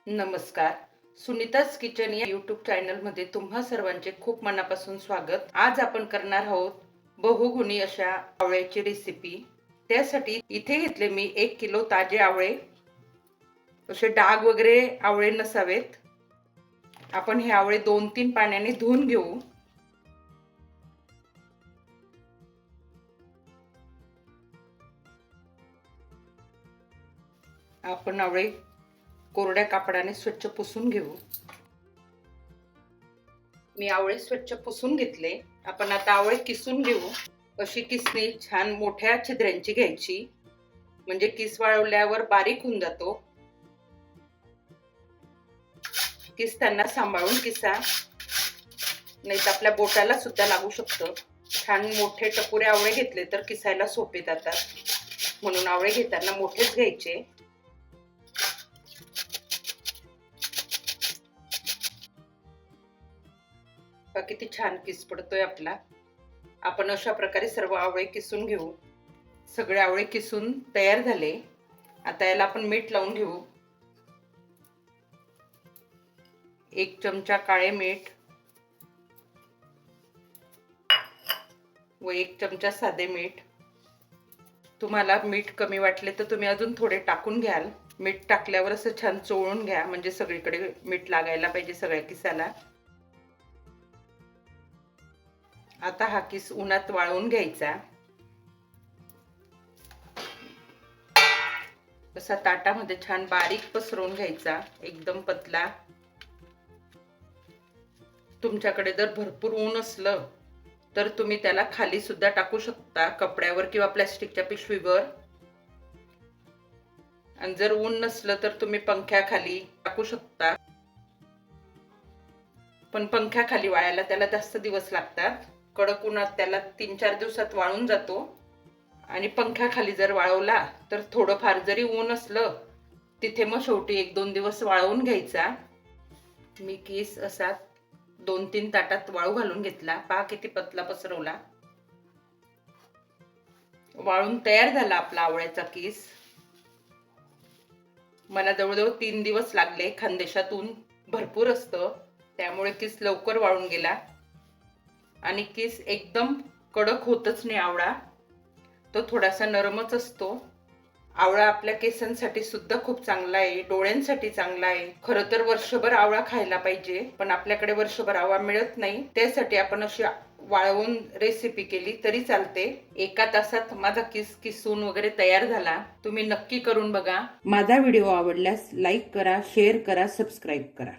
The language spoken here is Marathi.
नमस्कार. सुनीताज किचन या यूट्यूब चॅनलमध्ये तुम्हा सर्वांचे खूप मनापासून स्वागत. आज आपण करणार आहोत बहुगुणी अशा आवळ्याची रेसिपी. त्यासाठी इथे घेतले मी 1 किलो ताजे आवळे. असे डाग वगैरे आवळे नसावेत. आपण हे आवळे 2-3 पाण्याने धुवून घेऊ. आपण आवळे कोरड्या कापडाने स्वच्छ पुसून घेऊ. मी आवळे स्वच्छ पुसून घेतले. आपण आता आवळे किसून घेऊ. अशी किसणी छान मोठ्या छिद्रांची घ्यायची, म्हणजे किस वाळवल्यावर बारीक होऊन जातो. किसताना सांभाळून किसा, नाही तर आपल्या बोटाला सुद्धा लागू शकतं. छान मोठे टपुरे आवळे घेतले तर किसायला सोपे जातात, म्हणून आवळे घेताना मोठेच घ्यायचे. किती छान किस पडतोय आपला. आपण अशा प्रकारे सर्व आवळे किसून घेऊ. सगळे आवळे किसून तयार झाले. आता याला आपण मीठ लावून घेऊ. 1 चमचा काळे मीठ व 1 चमचा साधे मीठ. तुम्हाला मीठ कमी वाटले तर तुम्ही अजून थोडे टाकून घ्याल. मीठ टाकल्यावर असं छान चोळून घ्या, म्हणजे सगळीकडे मीठ लागायला पाहिजे सगळ्या किसाला. आता हा किस उन्हात वाळवून घ्यायचा. असा ताटामध्ये छान बारीक पसरवून घ्यायचा, एकदम पतला. तुमच्याकडे जर भरपूर ऊन असलं तर तुम्ही त्याला खाली सुद्धा टाकू शकता, कपड्यावर किंवा प्लास्टिकच्या पिशवीवर. आणि जर ऊन नसलं तर तुम्ही पंख्याखाली टाकू शकता. पण पंख्याखाली वाळायला त्याला जास्त दिवस लागतात. कडक उन्हात त्याला 3-4 दिवसात वाळून जातो. आणि पंख्याखाली जर वाळवला तर थोडंफार जरी ऊन असलं तिथे मग शेवटी 1-2 दिवस वाळवून घ्यायचा. मी किस असा 2-3 ताटात वाळू घालून घेतला. पहा किती पतला पसरवला. वाळून तयार झाला आपला आवळ्याचा किस. मला जवळजवळ 3 दिवस लागले. खानदेशात ऊन भरपूर असतं, त्यामुळे किस लवकर वाळून गेला. आणि किस एकदम कडक होतच नाही आवळा, तो थोडासा नरमच असतो. आवळा आपल्या केसांसाठी सुद्धा खूप चांगला आहे, डोळ्यांसाठी चांगला आहे. खरं तर वर्षभर आवळा खायला पाहिजे, पण आपल्याकडे वर्षभर आवळा मिळत नाही. त्यासाठी आपण अशी वाळवून रेसिपी केली तरी चालते. 1 तासात माझा किस किसून वगैरे तयार झाला. तुम्ही नक्की करून बघा. माझा व्हिडिओ आवडल्यास लाईक करा, शेअर करा, सबस्क्राईब करा.